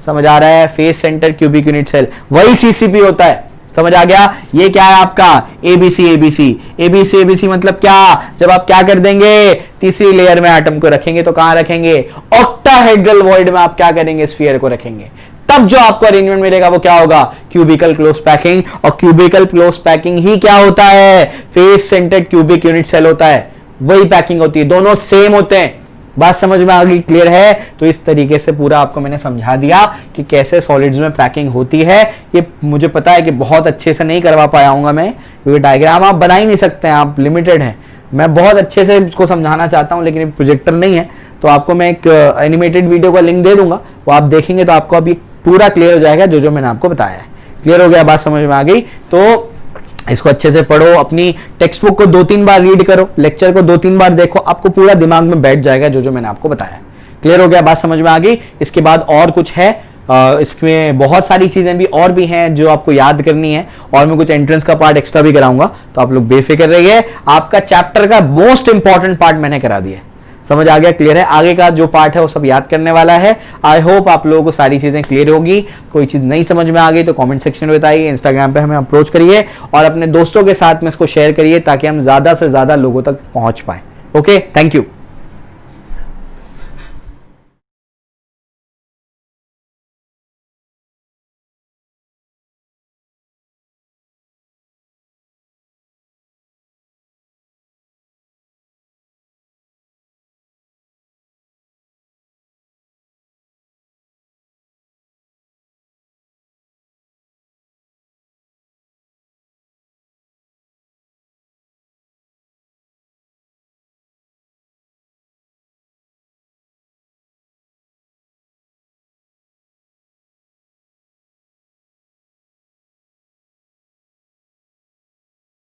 समझ आ रहा है। Face centre cubic unit cell, वही CCP होता है, समझ आ गया। ये क्या है आपका, ABC मतलब क्या, जब आप क्या कर देंगे, तीसरी लेयर में एटम को रखेंगे तो कहां रखेंगे, ऑक्टाहेड्रल वॉइड में आप क्या करेंगे, स्फीयर को रखेंगे। तब जो आपको अरेंजमेंट मिलेगा वो क्या होगा, क्यूबिकल क्लोज पैकिंग। और क्यूबिकल क्लोज पैकिंग ही क्या होता है, face centred cubic unit cell होता है, वही पैकिंग होती है। दोनों सेम होते हैं। बात समझ में आ गई, क्लियर है। तो इस तरीके से पूरा आपको मैंने समझा दिया कि कैसे सॉलिड्स में पैकिंग होती है। ये मुझे पता है कि बहुत अच्छे से नहीं करवा पाया हूंगा मैं, क्योंकि डायग्राम आप बना ही नहीं सकते हैं, आप लिमिटेड हैं। मैं बहुत अच्छे से इसको समझाना चाहता हूं, लेकिन प्रोजेक्टर नहीं है, तो आपको मैं एक एनिमेटेड वीडियो का लिंक दे दूंगा, वो आप देखेंगे तो आपको अभी पूरा क्लियर हो जाएगा जो जो मैंने आपको बताया है। क्लियर हो गया, बात समझ में आ गई। तो इसको अच्छे से पढ़ो, अपनी टेक्स्ट बुक को 2-3 बार रीड करो, लेक्चर को 2-3 बार देखो, आपको पूरा दिमाग में बैठ जाएगा जो जो मैंने आपको बताया। क्लियर हो गया, बात समझ में आ गई। इसके बाद और कुछ है, इसमें बहुत सारी चीजें भी और भी हैं जो आपको याद करनी है, और मैं कुछ एंट्रेंस का पार्ट एक्स्ट्रा भी कराऊंगा, तो आप लोग बेफिक्र रहिए। आपका चैप्टर का मोस्ट इंपॉर्टेंट पार्ट मैंने करा दिया, समझ आ गया, क्लियर है। आगे का जो पार्ट है वो सब याद करने वाला है। आई होप आप लोगों को सारी चीजें क्लियर होगी। कोई चीज नहीं समझ में आ गई तो कमेंट सेक्शन में बताइए, इंस्टाग्राम पे हमें अप्रोच करिए, और अपने दोस्तों के साथ में इसको शेयर करिए ताकि हम ज्यादा से ज्यादा लोगों तक पहुंच पाए। Okay, thank you.